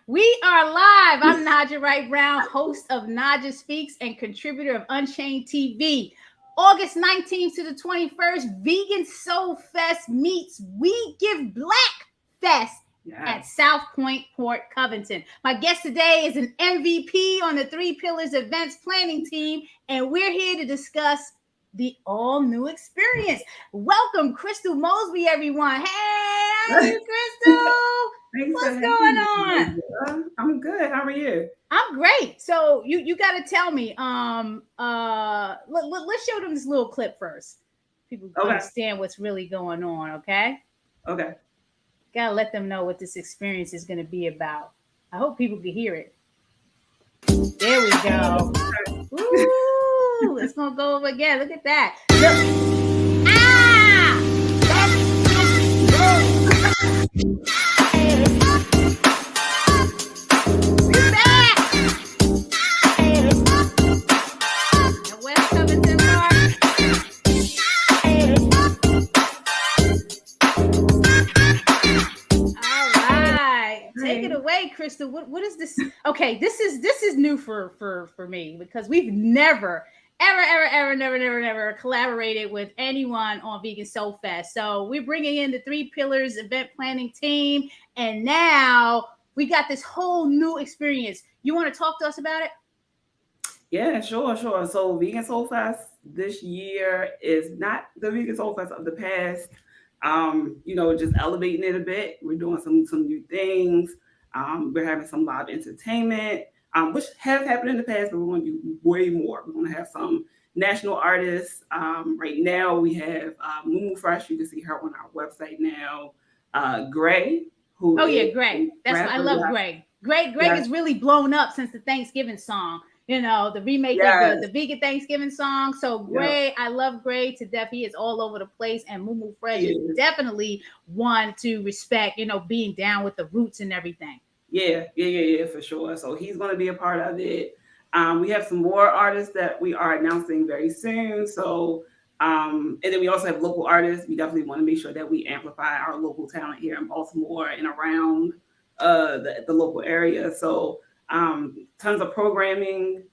We are live. I'm Naijha Wright Brown, host of Naijha Speaks and contributor of Unchained TV. August 19th to the 21st, Vegan Soulfest meets We Give Black Fest at South Point, Port Covington. My guest today is an MVP on the Three Pillars events planning team, and we're here to discuss the all-new experience. Welcome, Crystal Mosby, everyone. Hey, how are you, Crystal? What's going on? I'm good. How are you? I'm great. So you got to tell me. Let's show them this little clip first. People understand what's really going on. Okay. Okay. Gotta let them know what this experience is going to be about. I hope people can hear it. There we go. Ooh, it's gonna go over again. Look at that. Look. Crystal, what is this? Okay, this is new for me because we've never collaborated with anyone on Vegan Soulfest. So we're bringing in the Three Pillars event planning team, and now we got this whole new experience. You want to talk to us about it? Yeah, sure. So Vegan Soulfest this year is not the Vegan Soulfest of the past. Just elevating it a bit. We're doing some new things. We're having some live entertainment, which has happened in the past, but we're going to do way more. We're going to have some national artists. Right now, we have Moo Fresh. You can see her on our website now. Gray. Gray. That's what I love. Gray. Greg is really blown up since the Thanksgiving song. You know, the remake of the vegan Thanksgiving song. So Gray, I love Gray to death. He is all over the place. And Moo Fresh is definitely one to respect, being down with the roots and everything. Yeah, for sure. So he's going to be a part of it. We have some more artists that we are announcing very soon. So, and then we also have local artists. We definitely want to make sure that we amplify our local talent here in Baltimore and around the local area. So, tons of programming,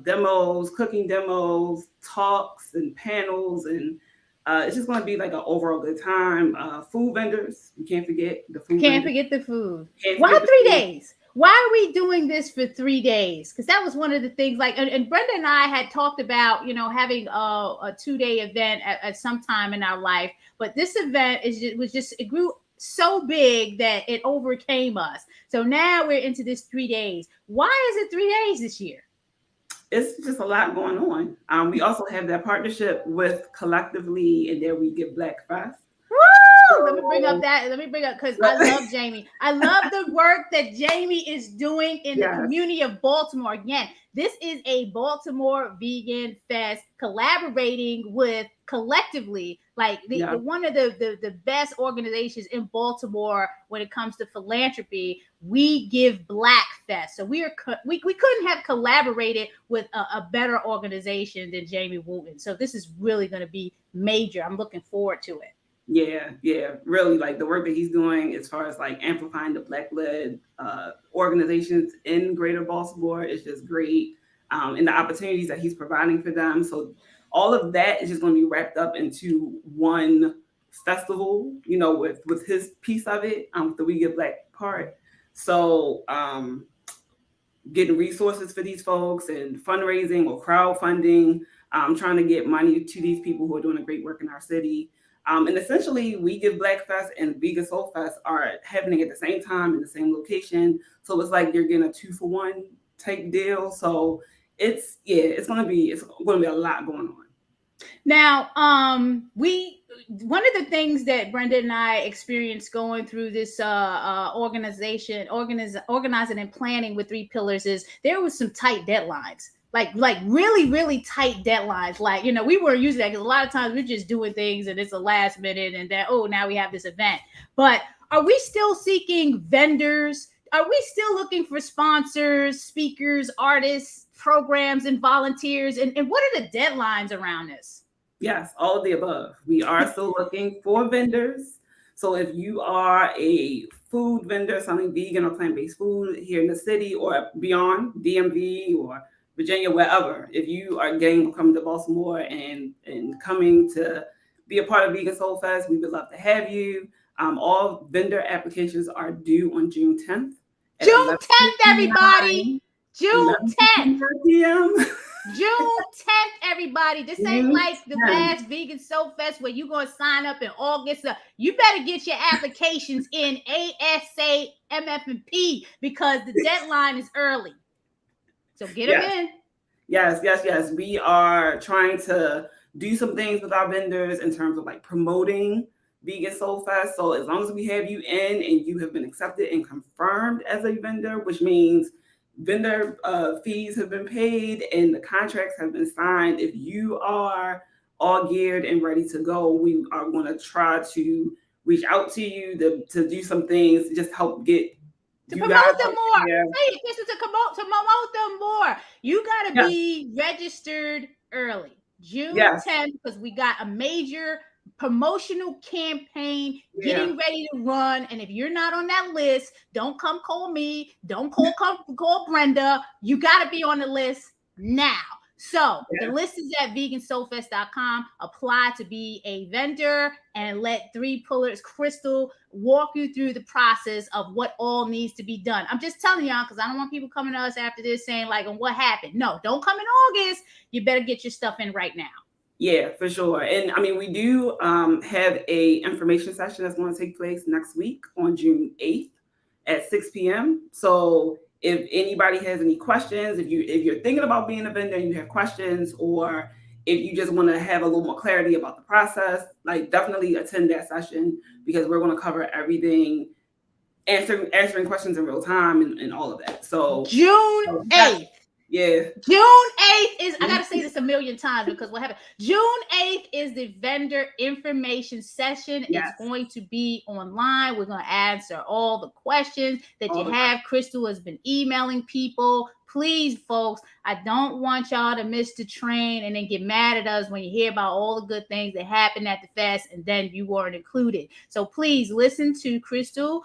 demos, cooking demos, talks and panels, and it's just going to be like an overall good time. Food vendors, you can't forget the food. Can't forget the food. Why 3 days? Why are we doing this for 3 days? Because that was one of the things. And Brenda and I had talked about, having a 2-day event at some time in our life. But this event it grew so big that it overcame us. So now we're into this 3 days. Why is it 3 days this year? It's just a lot going on. We also have that partnership with Collectively, and there we give Black Fest. Woo! Let me bring up because I love Jamie. I love the work that Jamie is doing in the community of Baltimore. Again, this is a Baltimore Vegan Fest collaborating with Collectively, like one of the best organizations in Baltimore when it comes to philanthropy. We Give Black Fest. So we couldn't have collaborated with a better organization than Jamie Wooten. So this is really going to be major. I'm looking forward to it. Yeah, really, like the work that he's doing as far as like amplifying the Black-led organizations in Greater Baltimore is just great, and the opportunities that he's providing for them. So all of that is just going to be wrapped up into one festival, with his piece of it, the We Give Black part. So getting resources for these folks and fundraising or crowdfunding, trying to get money to these people who are doing a great work in our city. And essentially, We Give Black Fest and Vegan Soulfest are happening at the same time in the same location. So it's like you're getting a 2-for-1 type deal. So it's going to be a lot going on. Now, one of the things that Brenda and I experienced going through this organizing and planning with Three Pillars is there was some tight deadlines. Like really, really tight deadlines. Like, we weren't using that because a lot of times we're just doing things and it's a last minute and then, now we have this event. But are we still seeking vendors? Are we still looking for sponsors, speakers, artists, programs, and volunteers? And what are the deadlines around this? Yes, all of the above. We are still looking for vendors. So if you are a food vendor selling vegan or plant-based food here in the city or beyond, DMV or Virginia, wherever. If you are getting to come to Baltimore and coming to be a part of Vegan Soul Fest, we would love to have you. All vendor applications are due on June 10th at June 10th, everybody. June 10th. p.m. June 10th, everybody. This ain't June like the 10th. last Vegan Soul Fest where you're going to sign up in August. You better get your applications in ASAP because the deadline is early. So get them in. Yes. We are trying to do some things with our vendors in terms of like promoting Vegan Soul Fest. So as long as we have you in and you have been accepted and confirmed as a vendor, which means vendor fees have been paid and the contracts have been signed, if you are all geared and ready to go, we are going to try to reach out to you to do some things to just help get to promote them more. Hey, this is to promote them more. You got to be registered early. June 10th, because we got a major promotional campaign getting ready to run. And if you're not on that list, don't come call me. Don't call Brenda. You got to be on the list now. So the list is at vegansoulfest.com. Apply to be a vendor and let Three Pillars Crystal walk you through the process of what all needs to be done. I'm just telling y'all because I don't want people coming to us after this saying like, what happened? No, don't come in August. You better get your stuff in right now. Yeah, for sure. And I mean, we do have a information session that's going to take place next week on June 8th at 6 p.m. So if anybody has any questions, if you're thinking about being a vendor and you have questions, or if you just want to have a little more clarity about the process, like definitely attend that session because we're going to cover everything, answering questions in real time and all of that. So June 8th. Yeah. June 8th is, I got to say this a million times because what happened? June 8th is the vendor information session. It's going to be online. We're going to answer all the questions that you have. Crystal has been emailing people. Please, folks, I don't want y'all to miss the train and then get mad at us when you hear about all the good things that happened at the fest and then you weren't included. So please listen to Crystal.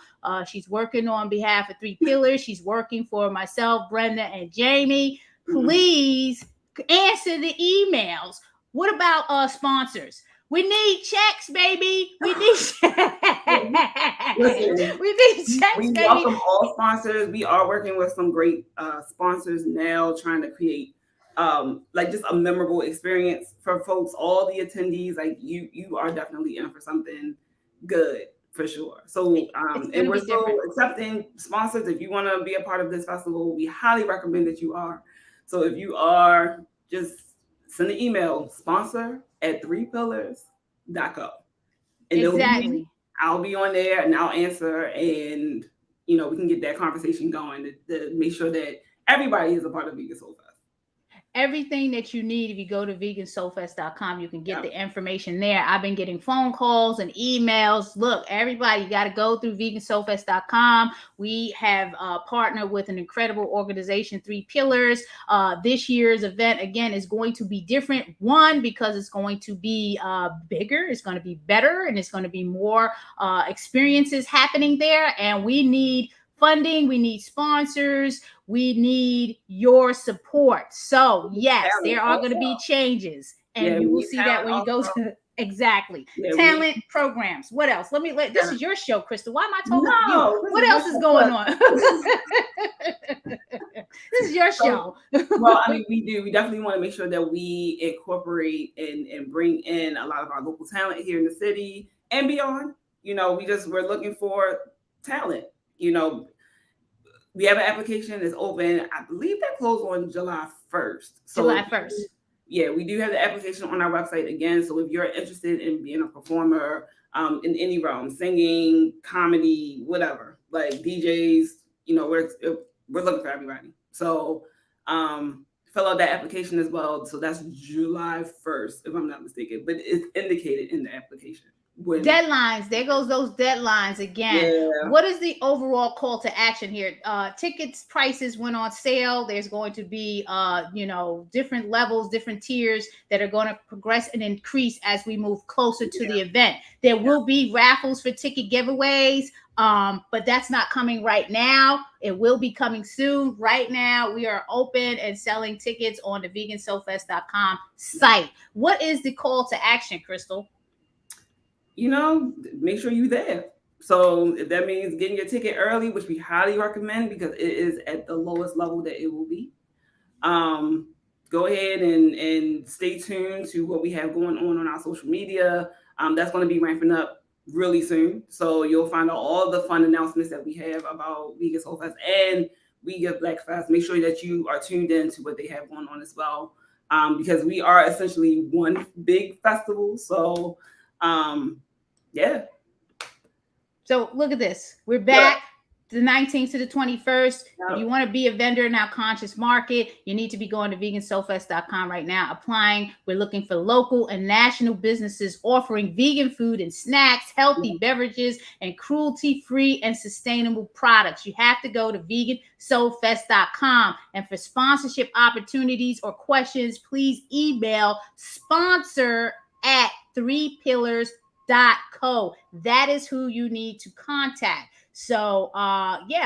She's working on behalf of Three Pillars. She's working for myself, Brenda, and Jamie. Please answer the emails. What about sponsors? We need checks, baby. We need checks. Listen, we need checks, we baby. welcome all sponsors. We are working with some great sponsors now, trying to create like just a memorable experience for folks. All the attendees, like you are definitely in for something good for sure. So and we're still accepting sponsors. If you want to be a part of this festival, we highly recommend that you are. So if you are, just send an email, sponsor@threepillars.co. And I'll be on there and I'll answer, and we can get that conversation going to make sure that everybody is a part of Vegan Soul Fest. Everything that you need, if you go to vegansoulfest.com, you can get the information there. I've been getting phone calls and emails. Look, everybody, you got to go through vegansoulfest.com. We have partnered with an incredible organization, Three Pillars. This year's event, again, is going to be different. One, because it's going to be bigger, it's going to be better, and it's going to be more experiences happening there. And we need funding, we need sponsors, we need your support. So yes, there are going to be changes, and you will see that when you go to talent programs. What else? This is your show, Crystal. Why am I talking to you? What else is going on? This is your show. Well, I mean, we definitely want to make sure that we incorporate and bring in a lot of our local talent here in the city and beyond. We're looking for talent. We have an application that's open. I believe that closed on July 1st. So July 1st. Yeah, we do have the application on our website again. So if you're interested in being a performer in any realm, singing, comedy, whatever, like DJs, we're looking for everybody. So fill out that application as well. So that's July 1st, if I'm not mistaken, but it's indicated in the application. when deadlines. There goes those deadlines again. yeah. What is the overall call to action here? Tickets prices went on sale. There's going to be different levels, different tiers that are going to progress and increase as we move closer to the event. There will be raffles for ticket giveaways. But that's not coming right now. It will be coming soon. Right now, we are open and selling tickets on the vegansoulfest.com site. What is the call to action, Crystal? Make sure you're there. So if that means getting your ticket early, which we highly recommend because it is at the lowest level that it will be, go ahead and stay tuned to what we have going on our social media. That's going to be ramping up really soon. So you'll find out all the fun announcements that we have about Vegan Soulfest and We Give Black Fest. Make sure that you are tuned in to what they have going on as well, because we are essentially one big festival. So, yeah. So look at this. We're back. The 19th to the 21st. Yep. If you want to be a vendor in our conscious market, you need to be going to vegansoulfest.com right now, applying. We're looking for local and national businesses offering vegan food and snacks, healthy beverages, and cruelty-free and sustainable products. You have to go to vegansoulfest.com. And for sponsorship opportunities or questions, please email sponsor@3pillars.co. That is who you need to contact. So,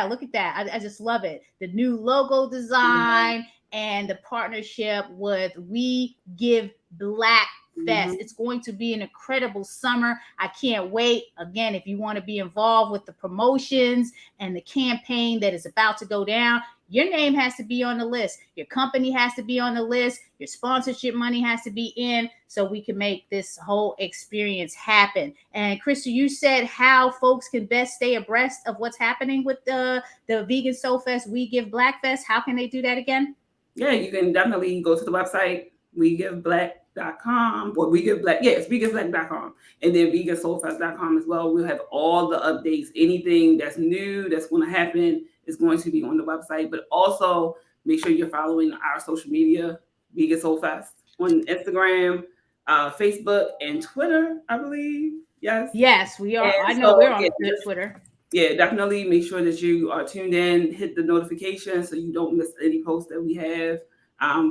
look at that. I just love it. The new logo design and the partnership with We Give Black Fest. It's going to be an incredible summer. I can't wait. Again, if you want to be involved with the promotions and the campaign that is about to go down, your name has to be on the list. Your company has to be on the list. Your sponsorship money has to be in so we can make this whole experience happen. And Crystal, you said how folks can best stay abreast of what's happening with the Vegan Soulfest, We Give Black Fest. How can they do that again? Yeah, you can definitely go to the website, wegiveblack.com, or wegiveblack.com, and then vegansoulfest.com as well. We'll have all the updates. Anything that's new that's going to happen is going to be on the website, but also make sure you're following our social media, Vegan Soulfest, on Instagram, Facebook, and Twitter, I believe. Yes, we are. And I know we're on Twitter. Yeah, definitely make sure that you are tuned in, hit the notification so you don't miss any posts that we have,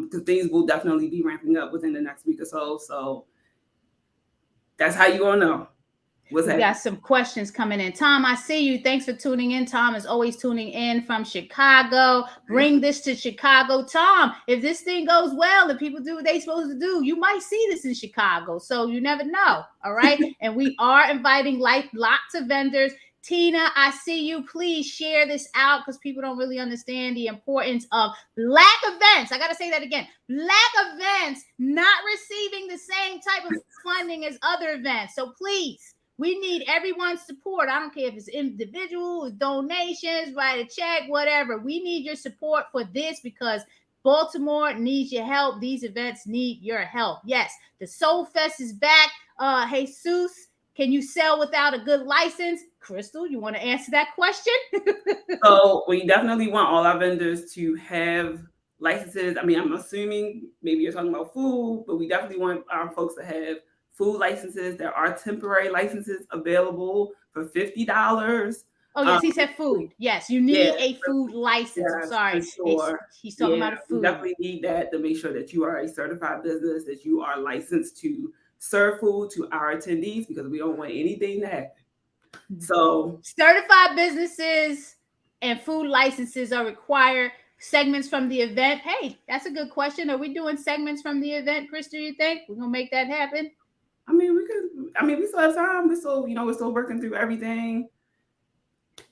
because things will definitely be ramping up within the next week or so. So that's how you're going to know. We got some questions coming in. Tom, I see you. Thanks for tuning in. Tom is always tuning in from Chicago. Bring this to Chicago. Tom, if this thing goes well and people do what they're supposed to do, you might see this in Chicago. So you never know. All right. And we are inviting lots of vendors. Tina, I see you. Please share this out because people don't really understand the importance of Black events. I got to say that again. Black events not receiving the same type of funding as other events. So please, we need everyone's support. I don't care if it's individual, donations, write a check, whatever. We need your support for this because Baltimore needs your help. These events need your help. Yes, the Soulfest is back. Jesus, can you sell without a good license? Crystal, you want to answer that question? So we definitely want all our vendors to have licenses. I mean, I'm assuming maybe you're talking about food, but we definitely want our folks to have food licenses. There are temporary licenses available for $50. Oh, yes, he said food. Yes, you need a food license. I'm sorry. Sure. He's talking about a food. You definitely need that to make sure that you are a certified business, that you are licensed to serve food to our attendees because we don't want anything to happen. So certified businesses and food licenses are required. Segments from the event. Hey, that's a good question. Are we doing segments from the event, Crystal? You think we're gonna make that happen? I mean, we could. I mean, we still have time. We're still working through everything.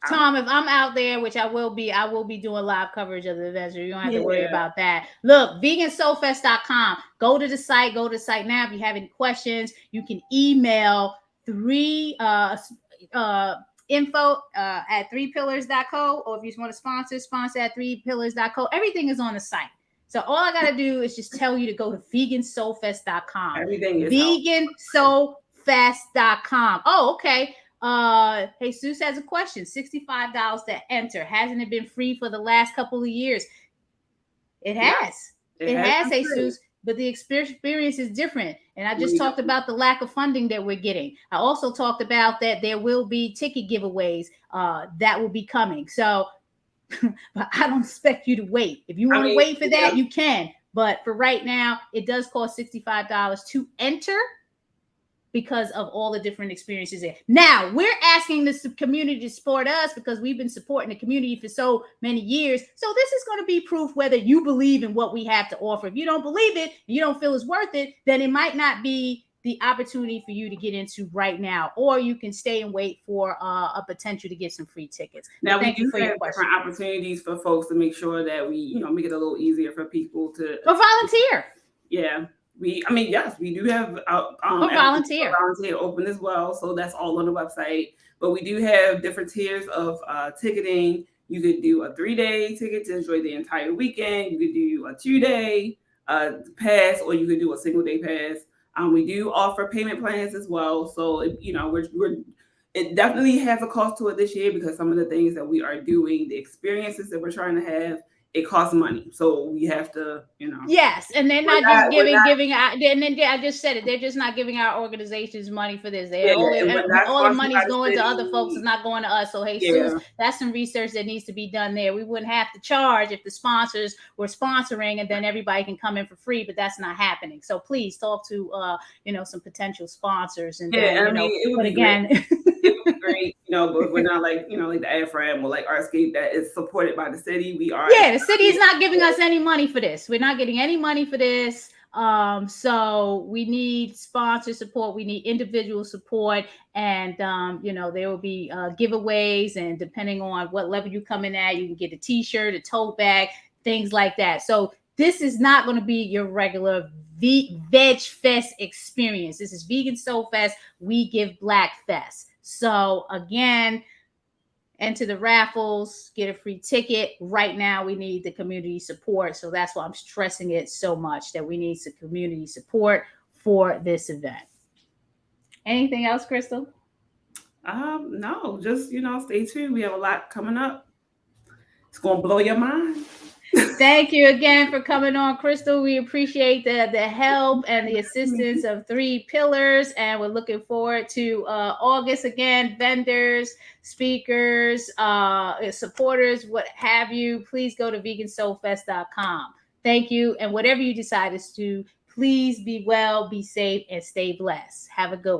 Tom, if I'm out there, which I will be doing live coverage of the event, so you don't have to worry about that. Look, vegansoulfest.com. Go to the site now. If you have any questions, you can email info@3pillars.co, or if you want to sponsor at 3pillars.co. Everything is on the site. So all I got to do is just tell you to go to vegansoulfest.com. Everything is vegansoulfest.com. Oh, okay. Jesus has a question. $65 to enter. Hasn't it been free for the last couple of years? It has. It has, Jesus. but the experience is different. And I just talked about the lack of funding that we're getting. I also talked about that there will be ticket giveaways that will be coming. So, but I don't expect you to wait. If you want to wait for that, you can. But for right now, it does cost $65 to enter because of all the different experiences there. Now, we're asking this community to support us because we've been supporting the community for so many years. So this is going to be proof whether you believe in what we have to offer. If you don't believe it, you don't feel it's worth it, then it might not be the opportunity for you to get into right now, or you can stay and wait for a potential to get some free tickets. Now, thank you for your question. Different opportunities for folks to make sure that we, make it a little easier for people to volunteer. Yeah. Yes, we do have volunteer open as well. So that's all on the website. But we do have different tiers of ticketing. You could do a 3-day ticket to enjoy the entire weekend. You could do a 2-day pass, or you could do a single-day pass. We do offer payment plans as well. So, it definitely has a cost to it this year because some of the things that we are doing, the experiences that we're trying to have, it costs money. So we have to, Yes, and they're not just giving out. And then I just said it. They're just not giving our organizations money for this. All the money's going to other folks. It's not going to us. So hey, that's some research that needs to be done there. We wouldn't have to charge if the sponsors were sponsoring, and then everybody can come in for free. But that's not happening. So please talk to some potential sponsors. And it would be again. It would be great, but we're not like the AFRAM or like Artscape that is supported by the city. We are. Yeah, the city is not giving us any money for this. We're not getting any money for this. So we need sponsor support. We need individual support. And, there will be giveaways. And depending on what level you come in at, you can get a T-shirt, a tote bag, things like that. So this is not going to be your regular Veg Fest experience. This is Vegan Soul Fest. We give Black Fest. So again, enter the raffles, get a free ticket. Right now, we need the community support. So that's why I'm stressing it so much, that we need some community support for this event. Anything else, Crystal? No, just, stay tuned. We have a lot coming up. It's going to blow your mind. Thank you again for coming on, Crystal. We appreciate the help and the assistance of 3 Pillars, and we're looking forward to August again. Vendors, speakers, supporters, what have you. Please go to vegansoulfest.com. Thank you, and whatever you decide to do, please be well, be safe, and stay blessed. Have a good one.